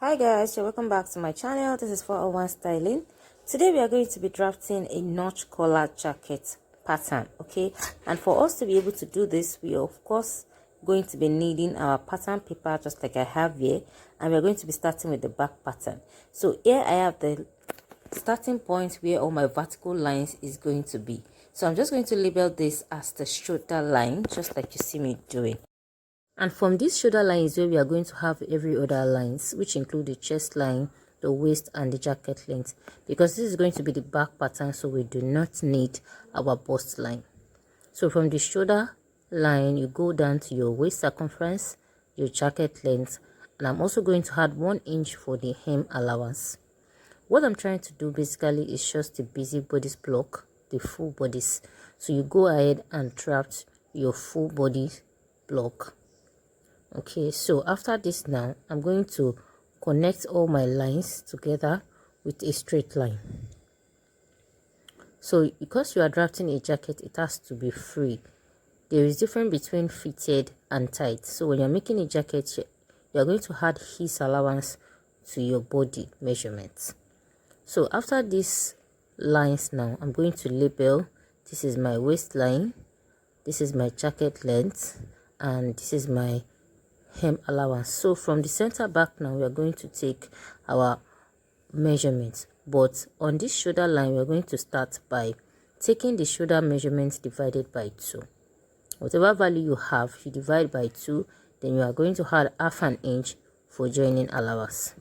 Hi guys, so welcome back to my channel. This is 401 Styling. Today we are going to be drafting a notch collar jacket pattern, okay? And for us to be able to do this, we are of course going to be needing our pattern paper just like I have here, and we're going to be starting with the back pattern. So here I have the starting point where all my vertical lines is going to be. So I'm just going to label this as the shoulder line, just like you see me doing. And from this shoulder line is where we are going to have every other lines, which include the chest line, the waist, and the jacket length. Because this is going to be the back pattern, so we do not need our bust line. So from the shoulder line, you go down to your waist circumference, your jacket length, and I'm also going to add 1 inch for the hem allowance. What I'm trying to do basically is just the basic bodice block, the full bodice. So you go ahead and draft your full body block. Okay, so after this now, I'm going to connect all my lines together with a straight line. So because you are drafting a jacket, it has to be free. There is difference between fitted and tight. So when you're making a jacket, you're going to add his allowance to your body measurements. So after these lines now, I'm going to label, this is my waistline, this is my jacket length, and this is my hem allowance. So from the center back now, we are going to take our measurements, but on this shoulder line we are going to start by taking the shoulder measurements divided by 2. Whatever value you have, you divide by 2, then you are going to add half an inch for joining allowance.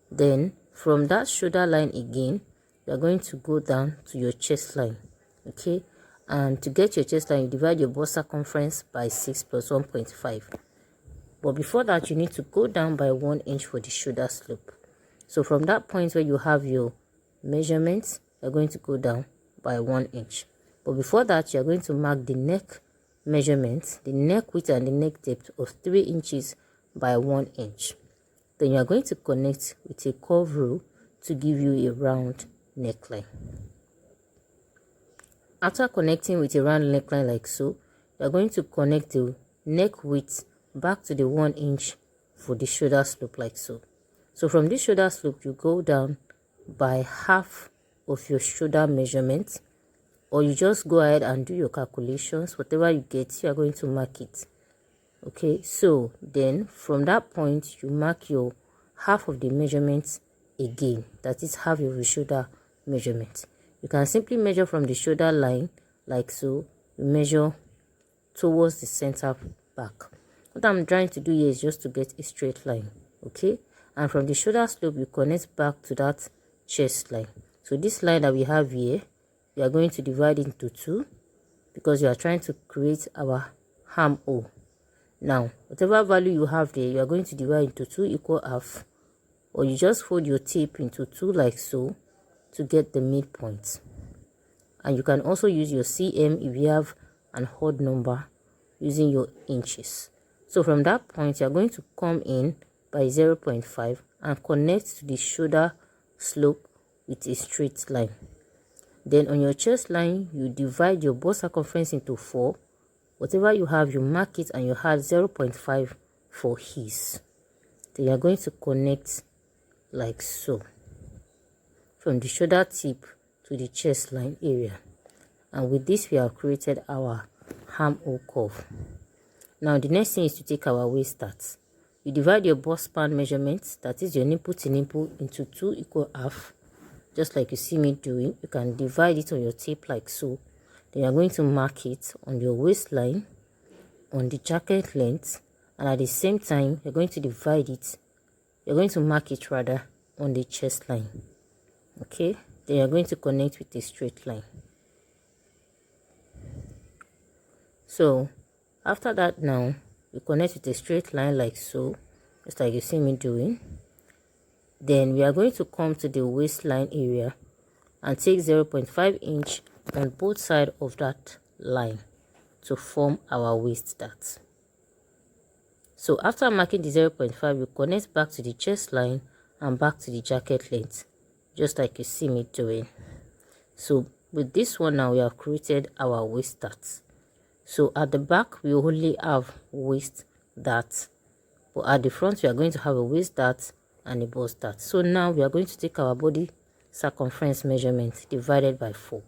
Then from that shoulder line again, you are going to go down to your chest line. Okay, and to get your chest line, you divide your bust circumference by 6 plus 1.5. But before that, you need to go down by 1 inch for the shoulder slope. So from that point where you have your measurements, you're going to go down by 1 inch. But before that, you're going to mark the neck measurements, the neck width and the neck depth of 3 inches by 1 inch. Then you are going to connect with a curve rule to give you a round neckline. After connecting with a round neckline like so, you are going to connect the neck width back to the 1 inch for the shoulder slope like so. So from this shoulder slope, you go down by half of your shoulder measurement, or you just go ahead and do your calculations. Whatever you get, you are going to mark it. Okay, so then from that point, you mark your half of the measurements again, that is half of your shoulder measurement. You can simply measure from the shoulder line like so. You measure towards the center back. What I'm trying to do here is just to get a straight line. Okay, and from the shoulder slope, you connect back to that chest line. So this line that we have here, we are going to divide into 2 because you are trying to create our armhole. Now whatever value you have there, you are going to divide into 2 equal half, or you just fold your tape into 2 like so to get the midpoint. And you can also use your cm if you have an odd number using your inches. So from that point, you are going to come in by 0.5 and connect to the shoulder slope with a straight line. Then on your chest line, you divide your bust circumference into 4. Whatever you have, you mark it and you add 0.5 for his. Then you are going to connect like so from the shoulder tip to the chest line area. And with this, we have created our armhole curve. Now the next thing is to take our waist start. You divide your bust span measurements, that is your nipple to nipple, into 2 equal half, just like you see me doing. You can divide it on your tape like so. Then you are going to mark it on your waistline, on the jacket length, and at the same time you're going to divide it. You're going to mark it rather on the chest line. Okay, then you're going to connect with a straight line. So after that now, you connect with a straight line like so, just like you see me doing. Then we are going to come to the waistline area and take 0.5 inch on both sides of that line to form our waist start. So after marking the 0.5, you connect back to the chest line and back to the jacket length, just like you see me doing. So with this one now, we have created our waist start. So at the back, we only have waist dart, but at the front, we are going to have a waist dart and a bust dart. So now we are going to take our body circumference measurement divided by 4.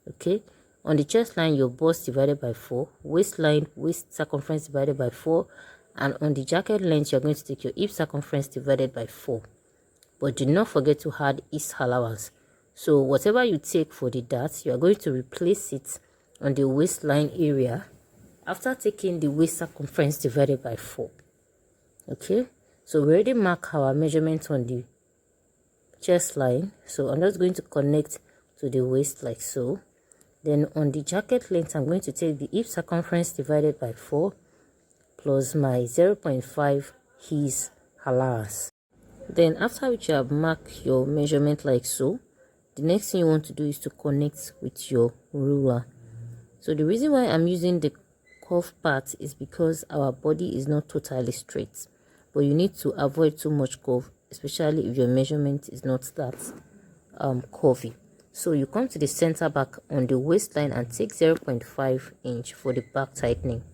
Okay, on the chest line, your bust divided by 4, waistline, waist circumference divided by 4, and on the jacket length, you're going to take your hip circumference divided by 4. But do not forget to add east allowance. So whatever you take for the dart, you are going to replace it on the waistline area after taking the waist circumference divided by 4. Okay, so we already mark our measurement on the chest line, so I'm just going to connect to the waist like so. Then on the jacket length, I'm going to take the hip circumference divided by 4 plus my 0.5 his allowance. Then after which you have marked your measurement like so, the next thing you want to do is to connect with your ruler. So the reason why I'm using the curve part is because our body is not totally straight, but you need to avoid too much curve, especially if your measurement is not that curvy. So you come to the center back on the waistline and take 0.5 inch for the back tightening.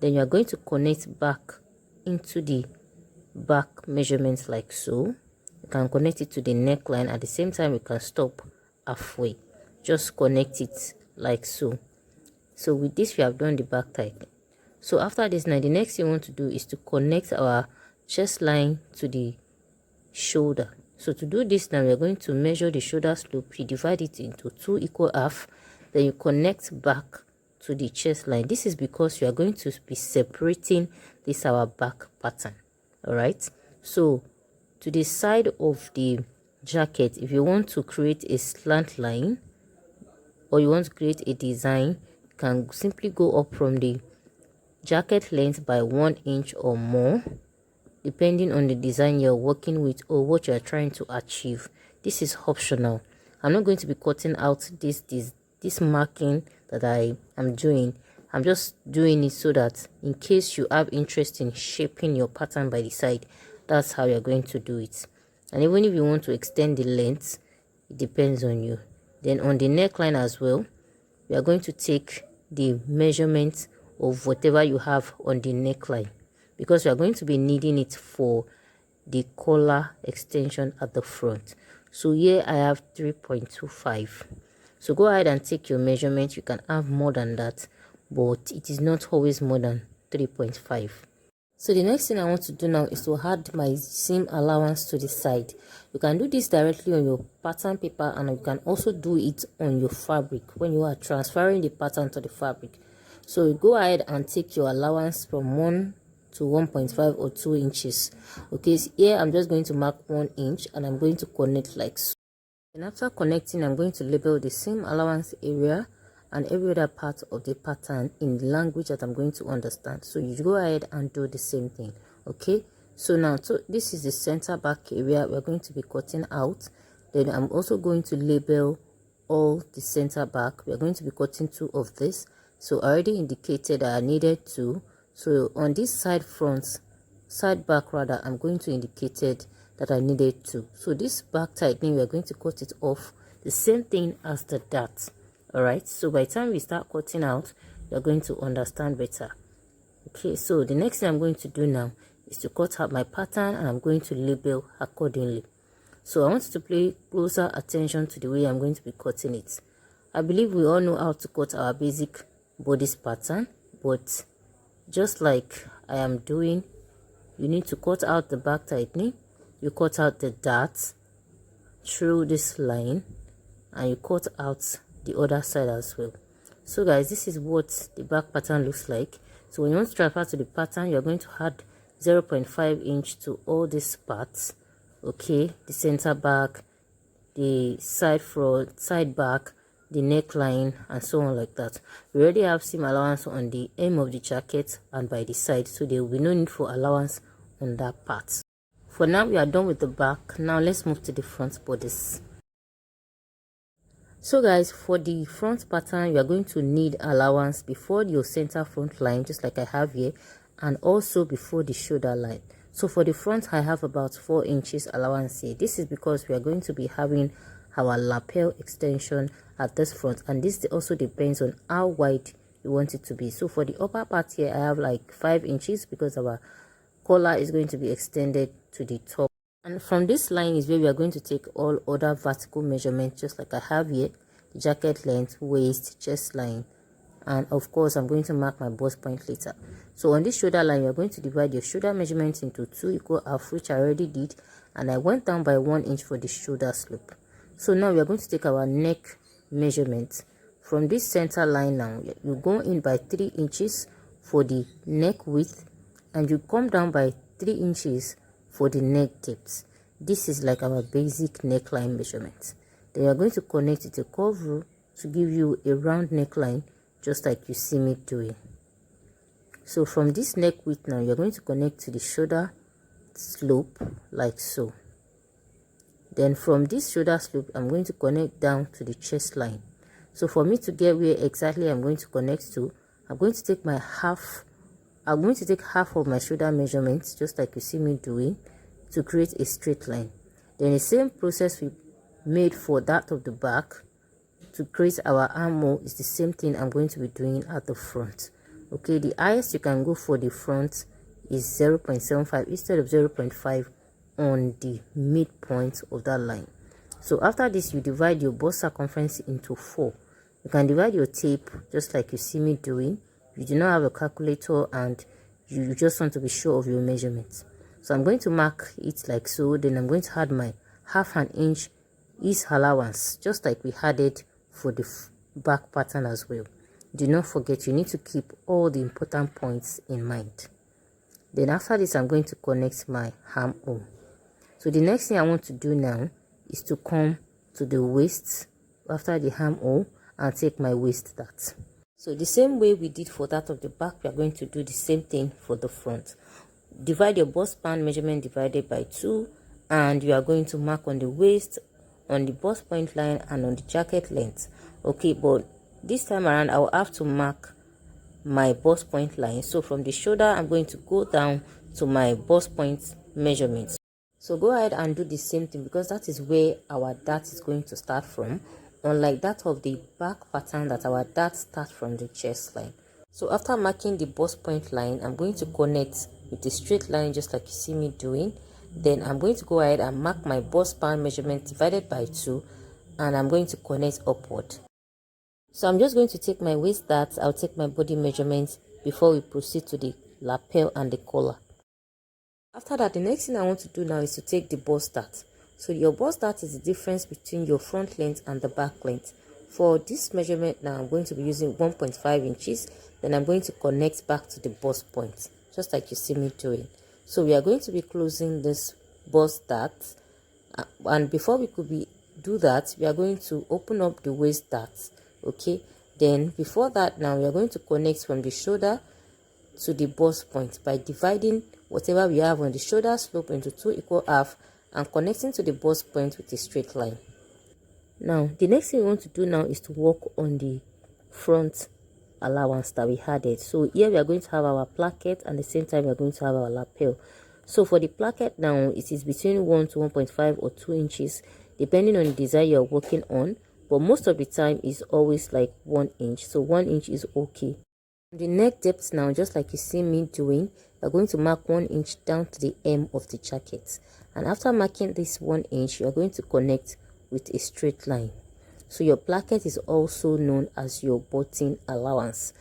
Then you are going to connect back into the back measurements like so. You can connect it to the neckline. At the same time, you can stop halfway. Just connect it like so. So with this, we have done the back tightening. So after this, now the next thing you want to do is to connect our chest line to the shoulder. So to do this, now we are going to measure the shoulder slope. You divide it into 2 equal half. Then you connect back to the chest line. This is because you are going to be separating this our back pattern. All right, so to the side of the jacket, if you want to create a slant line or you want to create a design, you can simply go up from the jacket length by 1 inch or more, depending on the design you're working with or what you're trying to achieve. This is optional. I'm not going to be cutting out this marking that I am doing. I'm just doing it so that in case you have interest in shaping your pattern by the side, that's how you're going to do it. And even if you want to extend the length, it depends on you. Then on the neckline as well, we are going to take the measurement of whatever you have on the neckline, because we are going to be needing it for the collar extension at the front. So here I have 3.25. So go ahead and take your measurement. You can have more than that, but it is not always more than 3.5. So the next thing I want to do now is to add my seam allowance to the side. You can do this directly on your pattern paper, and you can also do it on your fabric when you are transferring the pattern to the fabric. So you go ahead and take your allowance from 1 to 1.5 or 2 inches. Okay, so here I'm just going to mark 1 inch and I'm going to connect like so. And after connecting, I'm going to label the seam allowance area and every other part of the pattern in the language that I'm going to understand. So you go ahead and do the same thing. Okay, so now this is the center back area we're going to be cutting out. Then I'm also going to label all the center back. We're going to be cutting 2 of this. So I already indicated that I needed 2. So on this side back rather, I'm going to indicate that I needed 2. So this back tightening, we're going to cut it off the same thing as the dart. All right, so by the time we start cutting out, you're going to understand better. Okay, so the next thing I'm going to do now is to cut out my pattern, and I'm going to label accordingly. So I want you to pay closer attention to the way I'm going to be cutting it. I believe we all know how to cut our basic bodice pattern, but just like I am doing, you need to cut out the back tightening, you cut out the darts through this line, and you cut out the other side as well. So guys, this is what the back pattern looks like. So when you want to transfer to the pattern, you're going to add 0.5 inch to all these parts. Okay, the center back, the side front, side back, the neckline, and so on like that. We already have seam allowance on the hem of the jacket and by the side, so there will be no need for allowance on that part. For now, we are done with the back. Now let's move to the front bodice. So guys, for the front pattern, you are going to need allowance before your center front line, just like I have here, and also before the shoulder line. So for the front, I have about 4 inches allowance here. This is because we are going to be having our lapel extension at this front, and this also depends on how wide you want it to be. So for the upper part here, I have like 5 inches because our collar is going to be extended to the top. And from this line is where we are going to take all other vertical measurements, just like I have here: the jacket length, waist, chest line, and of course I'm going to mark my bust point later. So on this shoulder line, you're going to divide your shoulder measurements into 2 equal half, which I already did, and I went down by 1 inch for the shoulder slope. So now we are going to take our neck measurement. From this center line now, you go in by 3 inches for the neck width, and you come down by 3 inches for the neck depth. This is like our basic neckline measurement. Then you are going to connect it to curve rule to give you a round neckline, just like you see me doing. So from this neck width now, you're going to connect to the shoulder slope like so. Then from this shoulder slope, I'm going to connect down to the chest line. So for me to get where exactly I'm going to connect to, I'm going to take half of my shoulder measurements, just like you see me doing, to create a straight line. Then the same process we made for that of the back to create our armhole is the same thing I'm going to be doing at the front. Okay, the highest you can go for the front is 0.75 instead of 0.5 on the midpoint of that line. So after this, you divide your bust circumference into 4. You can divide your tape just like you see me doing. You do not have a calculator and you just want to be sure of your measurements. So I'm going to mark it like so. Then I'm going to add my half an inch ease allowance, just like we had it for the back pattern as well. Do not forget, you need to keep all the important points in mind. Then after this, I'm going to connect my armhole. So the next thing I want to do now is to come to the waist after the armhole and take my waist dart. So the same way we did for that of the back, we are going to do the same thing for the front. Divide your bust span measurement divided by 2, and you are going to mark on the waist, on the bust point line, and on the jacket length. Okay, but this time around I will have to mark my bust point line. So from the shoulder, I'm going to go down to my bust point measurements. So go ahead and do the same thing, because that is where our dart is going to start from, unlike that of the back pattern that our dart starts from the chest line. So after marking the bust point line, I'm going to connect with a straight line, just like you see me doing. Then I'm going to go ahead and mark my bust span measurement divided by 2, and I'm going to connect upward. So I'm just going to take my waist dart, I'll take my body measurements before we proceed to the lapel and the collar. After that, the next thing I want to do now is to take the bust dart. So your bust dart is the difference between your front length and the back length. For this measurement now, I'm going to be using 1.5 inches. Then I'm going to connect back to the bust point, just like you see me doing. So we are going to be closing this bust dart. And before we could do that, we are going to open up the waist dart. Okay, then before that now, we are going to connect from the shoulder to the bust point by dividing whatever we have on the shoulder slope into 2 equal half and connecting to the bust point with a straight line. Now the next thing we want to do now is to work on the front allowance that we added. So here we are going to have our placket, and at the same time we are going to have our lapel. So for the placket now, it is between 1 to 1.5 or 2 inches depending on the design you're working on, but most of the time is always like 1 inch. So 1 inch is okay. The neck depth now, just like you see me doing, you're going to mark 1 inch down to the hem of the jacket, and after marking this 1 inch, you're going to connect with a straight line. So your placket is also known as your button allowance.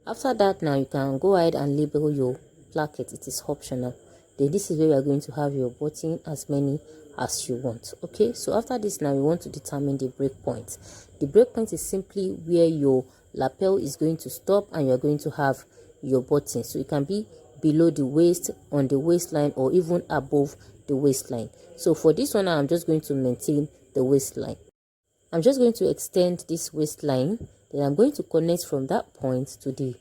After that now, you can go ahead and label your placket. It is optional. Then this is where you are going to have your button, as many as you want. Okay, so after this now, we want to determine the break point. The break point is simply where your lapel is going to stop and you're going to have your button. So it can be below the waist, on the waistline, or even above the waistline. So for this one, I'm just going to maintain the waistline. I'm just going to extend this waistline. Then I'm going to connect from that point to the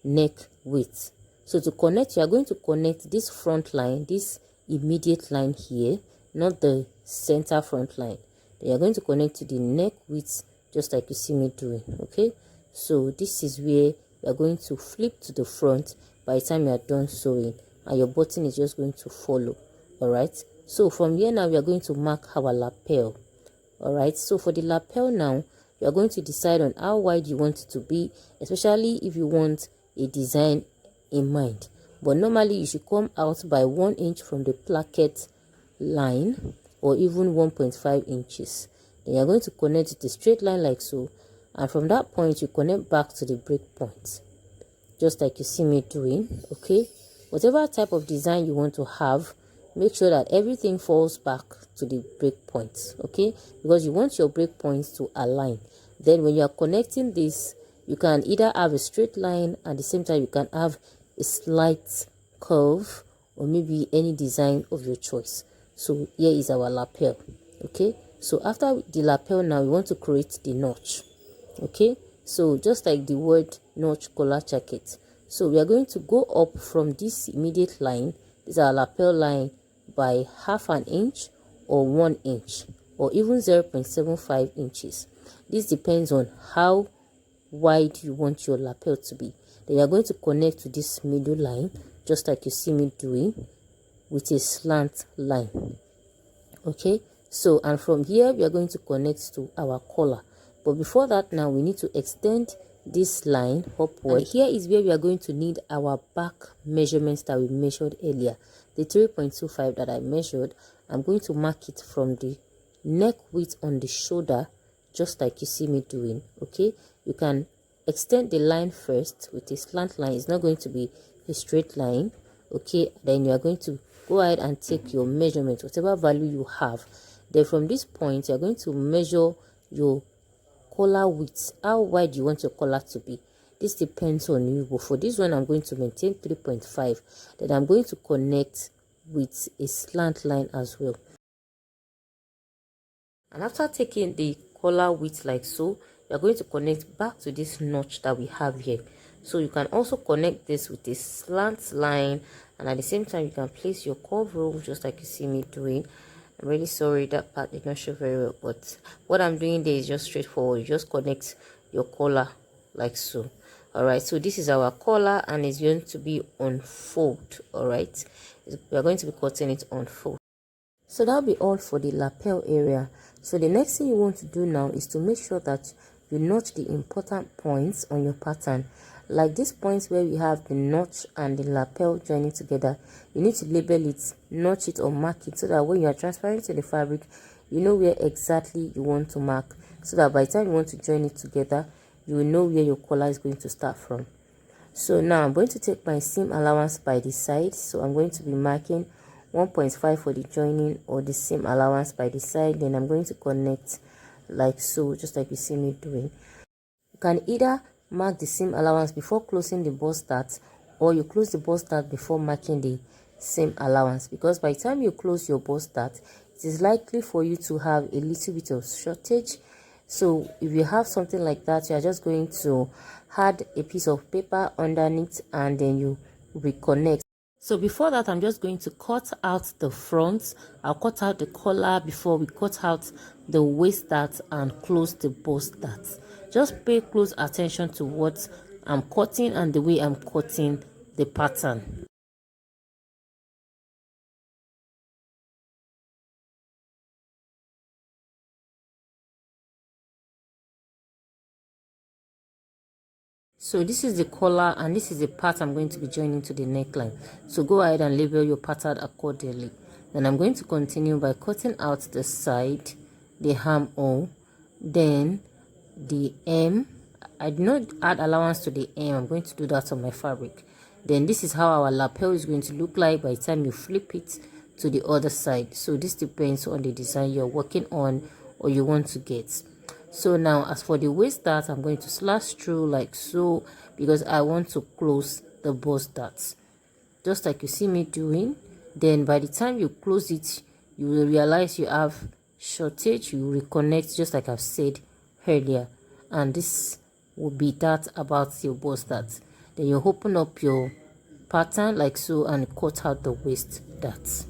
neck width. So to connect, you are going to connect this front line, this immediate line here, not the center front line. Then you're going to connect to the neck width, just like you see me doing. Okay, so this is where you're going to flip to the front by the time you are done sewing, and your button is just going to follow. All right, so from here now, we are going to mark our lapel. All right, so for the lapel now, you are going to decide on how wide you want it to be, especially if you want a design in mind. But normally you should come out by 1 inch from the placket line or even 1.5 inches. Then you're going to connect with a straight line like so, and from that point you connect back to the break point, just like you see me doing. Okay, whatever type of design you want to have, make sure that everything falls back to the break points. Okay, because you want your break points to align. Then when you are connecting this, you can either have a straight line, at the same time you can have a slight curve, or maybe any design of your choice. So here is our lapel. Okay, so after the lapel, now we want to create the notch. Okay, so just like the word notch collar jacket, so we are going to go up from this immediate line. This is our lapel line, by half an inch or 1 inch or even 0.75 inches. This depends on how wide you want your lapel to be. Then you are going to connect to this middle line, just like you see me doing, with a slant line. Okay, so and from here we are going to connect to our collar. But before that, now we need to extend this line upward. And here is where we are going to need our back measurements that we measured earlier, the 3.25 that I measured. I'm going to mark it from the neck width on the shoulder, just like you see me doing. Okay, you can extend the line first with a slant line. It's not going to be a straight line. Okay, then you are going to go ahead and take your measurement, whatever value you have. Then from this point, you are going to measure your collar width, how wide you want your collar to be. This depends on you, but for this one I'm going to maintain 3.5. then I'm going to connect with a slant line as well. And after taking the collar width like so, we are going to connect back to this notch that we have here. So you can also connect this with a slant line, and at the same time you can place your curve roll, just like you see me doing. I'm really sorry that part did not show very well, but what I'm doing there is just straightforward. You just connect your collar like so. All right, so this is our collar, and it's going to be on fold. All right, we are going to be cutting it on fold. So that'll be all for the lapel area. So the next thing you want to do now is to make sure that you notch the important points on your pattern. Like these points where we have the notch and the lapel joining together, you need to label it, notch it or mark it, so that when you are transferring to the fabric, you know where exactly you want to mark, so that by the time you want to join it together, you will know where your collar is going to start from. So now I'm going to take my seam allowance by the side. So I'm going to be marking 1.5 for the joining or the seam allowance by the side. Then I'm going to connect like so, just like you see me doing. You can either mark the seam allowance before closing the bust start, or you close the bust start before marking the seam allowance, because by the time you close your bust start, it is likely for you to have a little bit of shortage. So if you have something like that, you are just going to add a piece of paper underneath, and then you reconnect. So before that, I'm just going to cut out the front. I'll cut out the collar before we cut out the waist start and close the bust start. Just pay close attention to what I'm cutting and the way I'm cutting the pattern. So this is the collar, and this is the part I'm going to be joining to the neckline. So go ahead and label your pattern accordingly. Then I'm going to continue by cutting out the side, the armhole, then the hem. I did not add allowance to the hem. I'm going to do that on my fabric. Then this is how our lapel is going to look like by the time you flip it to the other side. So this depends on the design you're working on or you want to get. So now as for the waist start, I'm going to slash through like so, because I want to close the bust darts, just like you see me doing. Then by the time you close it, you will realize you have shortage. You reconnect, just like I've said earlier, and this will be that about your bust darts. Then you open up your pattern like so and cut out the waist darts.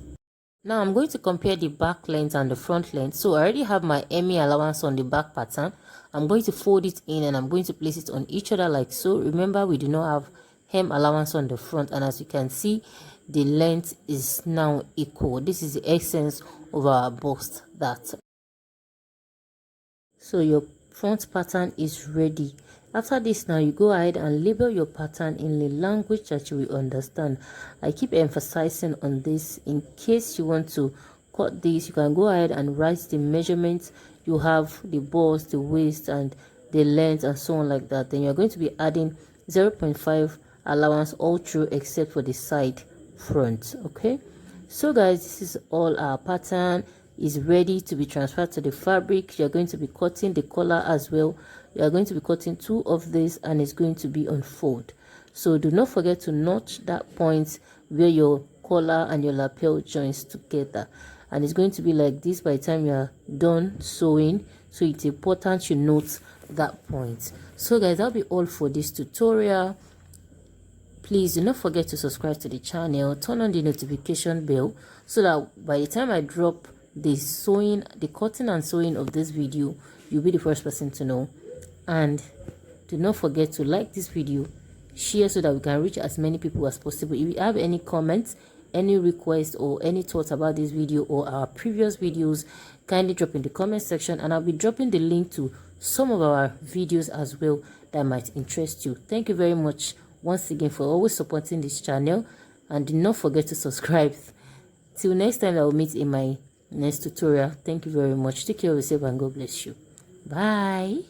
Now I'm going to compare the back length and the front length. So I already have my hemming allowance on the back pattern. I'm going to fold it in and I'm going to place it on each other like so. Remember, we do not have hem allowance on the front, and as you can see, the length is now equal. This is the essence of our bust dart. So your front pattern is ready. After this, now you go ahead and label your pattern in the language that you will understand. I keep emphasizing on this in case you want to cut this, you can go ahead and write the measurements you have, the bust, the waist, and the length, and so on like that. Then you're going to be adding 0.5 allowance all through except for the side front. Okay, so guys, this is all. Our pattern is ready to be transferred to the fabric. You're going to be cutting the collar as well. You are going to be cutting 2 of this, and it's going to be on fold. So do not forget to notch that point where your collar and your lapel joins together, and it's going to be like this by the time you are done sewing. So it's important you note that point. So guys, that'll be all for this tutorial. Please do not forget to subscribe to the channel, turn on the notification bell, so that by the time I drop the sewing, the cutting and sewing of this video, you'll be the first person to know. And do not forget to like this video, share, so that we can reach as many people as possible. If you have any comments, any requests, or any thoughts about this video or our previous videos, kindly drop in the comment section, and I'll be dropping the link to some of our videos as well that might interest you. Thank you very much once again for always supporting this channel, and do not forget to subscribe. Till next time, I will meet in my next tutorial. Thank you very much. Take care of yourself and God bless you. Bye.